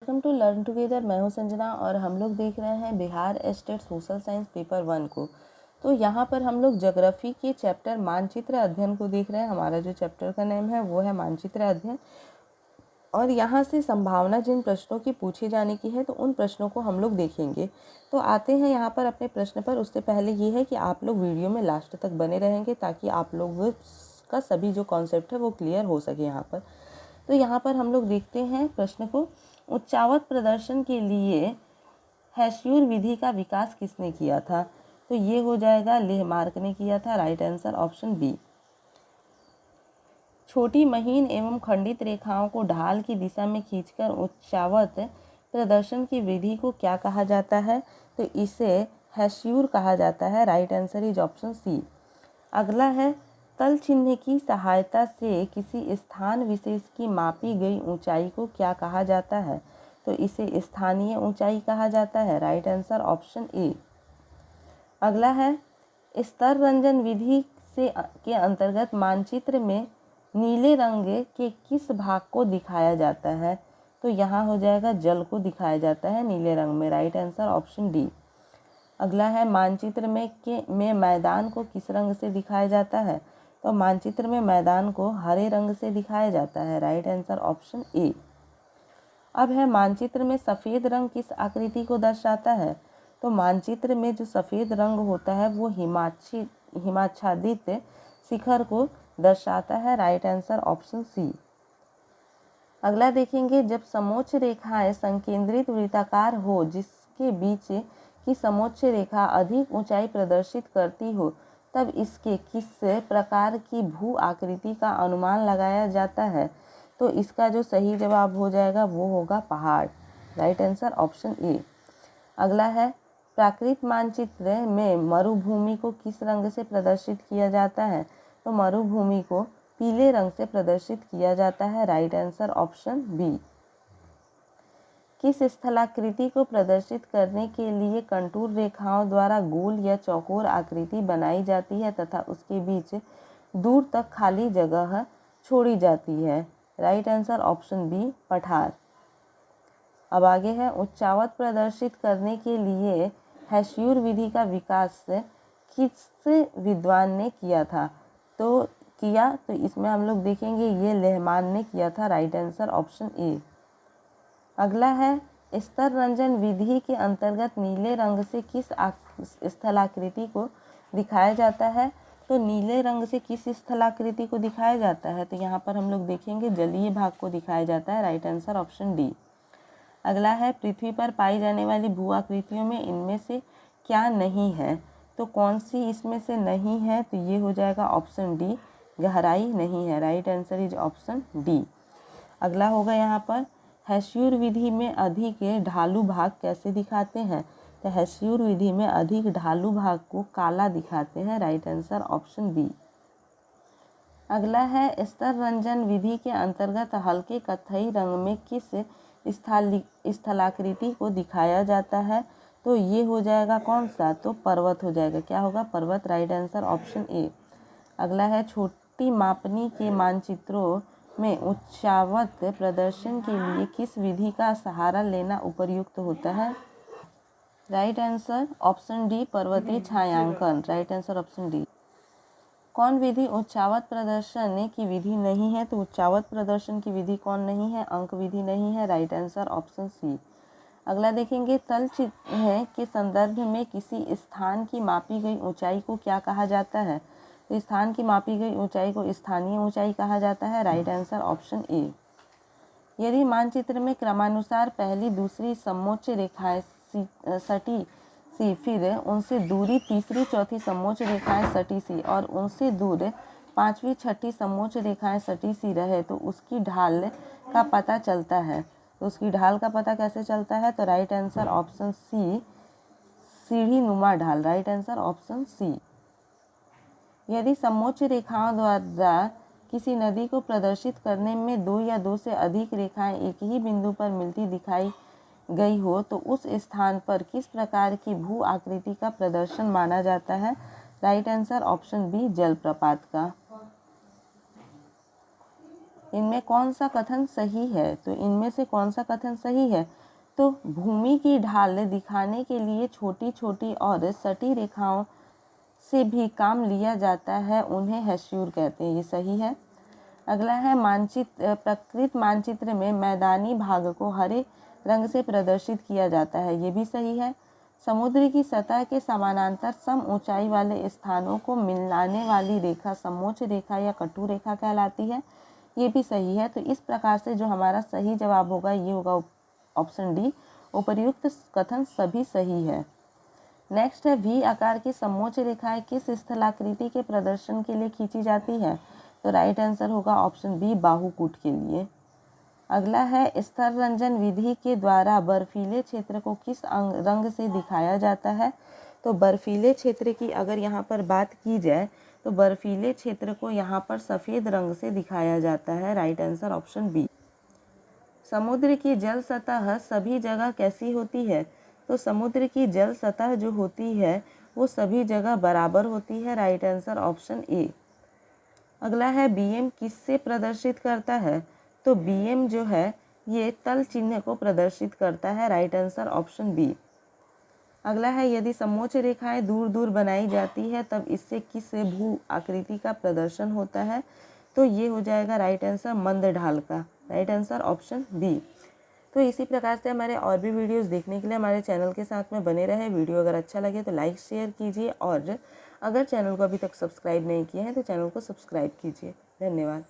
Welcome to learn together. मैं हूं संजना और हम लोग देख रहे हैं Bihar state social science paper 1 को। तो यहाँ पर हम लोग ज्योग्राफी के चैप्टर मानचित्र अध्ययन को देख रहे हैं। हमारा जो चैप्टर का नेम है वो है मानचित्र अध्ययन। और यहाँ से संभावना जिन प्रश्नों की पूछे जाने की है तो उन प्रश्नों को हम लोग देखेंगे। तो आते हैं यहाँ पर अपने प्रश्न पर। उससे पहले ये है कि आप लोग वीडियो में लास्ट तक बने रहेंगे ताकि आप लोग का सभी जो कॉन्सेप्ट है वो क्लियर हो सके यहाँ पर। तो यहाँ पर हम लोग देखते हैं प्रश्न को। उच्चावत प्रदर्शन के लिए हेस्यूर विधि का विकास किसने किया था? तो ये हो जाएगा लेमार्क ने किया था। Right answer option B. छोटी महीन एवं खंडित रेखाओं को ढाल की दिशा में खींचकर उच्चावत प्रदर्शन की विधि को क्या कहा जाता है? तो इसे हेस्यूर कहा जाता है। Right answer is option C. अगला है तल चिन्ह की सहायता से किसी स्थान विशेष की मापी गई ऊंचाई को क्या कहा जाता है? तो इसे स्थानीय ऊंचाई कहा जाता है। Right answer option A. अगला है स्तर रंजन विधि से के अंतर्गत मानचित्र में नीले रंग के किस भाग को दिखाया जाता है? तो यहाँ हो जाएगा जल को दिखाया जाता है नीले रंग में। Right answer option D. अगला है मानचित्र में मैदान को किस रंग से दिखाया जाता है? तो मानचित्र में मैदान को हरे रंग से दिखाया जाता है। Right answer option A. अब है मानचित्र में सफ़ेद रंग किस आकृति को दर्शाता है? तो मानचित्र में जो सफ़ेद रंग होता है वो हिमाच्छादित शिखर को दर्शाता है। Right answer option C. अगला देखेंगे जब समोच्च रेखाएं संकेंद्रित वृत्ताकार हो जिसके बीच की समोच्च रेखा अधिक ऊंचाई प्रदर्शित करती हो तब इसके किस प्रकार की भू आकृति का अनुमान लगाया जाता है? तो इसका जो सही जवाब हो जाएगा वो होगा पहाड़। Right answer option A. अगला है प्राकृत मानचित्र में मरुभूमि को किस रंग से प्रदर्शित किया जाता है? तो मरुभूमि को पीले रंग से प्रदर्शित किया जाता है। Right answer option B. किस स्थलाकृति को प्रदर्शित करने के लिए कंटूर रेखाओं द्वारा गोल या चौकोर आकृति बनाई जाती है तथा उसके बीच दूर तक खाली जगह छोड़ी जाती है? राइट आंसर ऑप्शन बी पठार। अब आगे है उच्चावत प्रदर्शित करने के लिए हेस्यूर विधि का विकास किस विद्वान ने किया था? तो इसमें हम लोग देखेंगे ये लेहमान ने किया था। Right answer option A. अगला है स्तर रंजन विधि के अंतर्गत नीले रंग से किस स्थलाकृति को दिखाया जाता है? तो नीले रंग से किस स्थलाकृति को दिखाया जाता है? तो यहाँ पर हम लोग देखेंगे जलीय भाग को दिखाया जाता है। Right answer option D. अगला है पृथ्वी पर पाई जाने वाली भू आकृतियों में इनमें से क्या नहीं है? तो कौन सी इसमें से नहीं है? तो ये हो जाएगा ऑप्शन डी गहराई नहीं है। Right answer is option D. अगला होगा यहाँ पर हेस्यूर विधि में अधिक ढालू भाग कैसे दिखाते हैं? तो हेस्यूर विधि में अधिक ढालू भाग को काला दिखाते हैं। Right answer option B. अगला है स्तर रंजन विधि के अंतर्गत हल्के कत्थई रंग में किस स्थलाकृति को दिखाया जाता है? तो ये हो जाएगा कौन सा? तो पर्वत हो जाएगा। क्या होगा? पर्वत। Right answer option A. अगला है छोटी मापनी के मानचित्रों में उच्चावत प्रदर्शन के लिए किस विधि का सहारा लेना उपयुक्त होता है? राइट आंसर ऑप्शन डी पर्वतीय छायांकन। Right answer option D. कौन विधि उच्चावत प्रदर्शन की विधि नहीं है? तो उच्चावत प्रदर्शन की विधि कौन नहीं है? अंक विधि नहीं है। Right answer option C. अगला देखेंगे तल चिन्ह के संदर्भ में किसी स्थान की मापी गई ऊंचाई को क्या कहा जाता है? तो स्थान की मापी गई ऊंचाई को स्थानीय ऊंचाई कहा जाता है। Right answer option A. यदि मानचित्र में क्रमानुसार पहली दूसरी समोच्च रेखाएं सटी सी फिर उनसे दूरी तीसरी चौथी समोच्च रेखाएं सटी सी और उनसे दूर पांचवी छठी समोच्च रेखाएं सटी सी रहे तो उसकी ढाल का पता चलता है। तो उसकी ढाल का पता कैसे चलता है? तो राइट आंसर ऑप्शन सी सीढ़ी नुमा ढाल। Right answer option C. यदि समोच्च रेखाओं द्वारा किसी नदी को प्रदर्शित करने में दो या दो से अधिक रेखाएं एक ही बिंदु पर मिलती दिखाई गई हो तो उस स्थान पर किस प्रकार की भू आकृति का प्रदर्शन माना जाता है? राइट आंसर ऑप्शन बी जलप्रपात का। इनमें कौन सा कथन सही है? तो इनमें से कौन सा कथन सही है? तो भूमि की ढाल दिखाने के लिए छोटी छोटी और सटी रेखाओं से भी काम लिया जाता है, उन्हें हेस्यूर कहते हैं। ये सही है। अगला है मानचित्र, प्रकृत मानचित्र में मैदानी भाग को हरे रंग से प्रदर्शित किया जाता है। ये भी सही है। समुद्र की सतह के समानांतर सम ऊंचाई वाले स्थानों को मिलाने वाली रेखा समोच्च रेखा या कटु रेखा कहलाती है। ये भी सही है। तो इस प्रकार से जो हमारा सही जवाब होगा ये होगा ऑप्शन डी, उपर्युक्त कथन सभी सही है। नेक्स्ट है वी आकार की समोच्च रेखाएं किस स्थलाकृति के प्रदर्शन के लिए खींची जाती है? तो राइट आंसर होगा ऑप्शन बी, बाहुकूट के लिए। अगला है स्तर रंजन विधि के द्वारा बर्फीले क्षेत्र को किस रंग से दिखाया जाता है? तो बर्फीले क्षेत्र की अगर यहाँ पर बात की जाए तो बर्फीले क्षेत्र को यहाँ पर सफ़ेद रंग से दिखाया जाता है। Right answer option B. समुद्र की जल सतह सभी जगह कैसी होती है? तो समुद्र की जल सतह जो होती है वो सभी जगह बराबर होती है। Right answer option A. अगला है बीएम किससे प्रदर्शित करता है? तो बीएम जो है ये तल चिन्ह को प्रदर्शित करता है। Right answer option B. अगला है यदि समोच्च रेखाएं दूर दूर बनाई जाती है तब इससे किस भू आकृति का प्रदर्शन होता है? तो ये हो जाएगा राइट आंसर मंद ढाल का। Right answer option B. तो इसी प्रकार से हमारे और भी वीडियोस देखने के लिए हमारे चैनल के साथ में बने रहे। वीडियो अगर अच्छा लगे तो लाइक शेयर कीजिए और अगर चैनल को अभी तक सब्सक्राइब नहीं किया है तो चैनल को सब्सक्राइब कीजिए। धन्यवाद।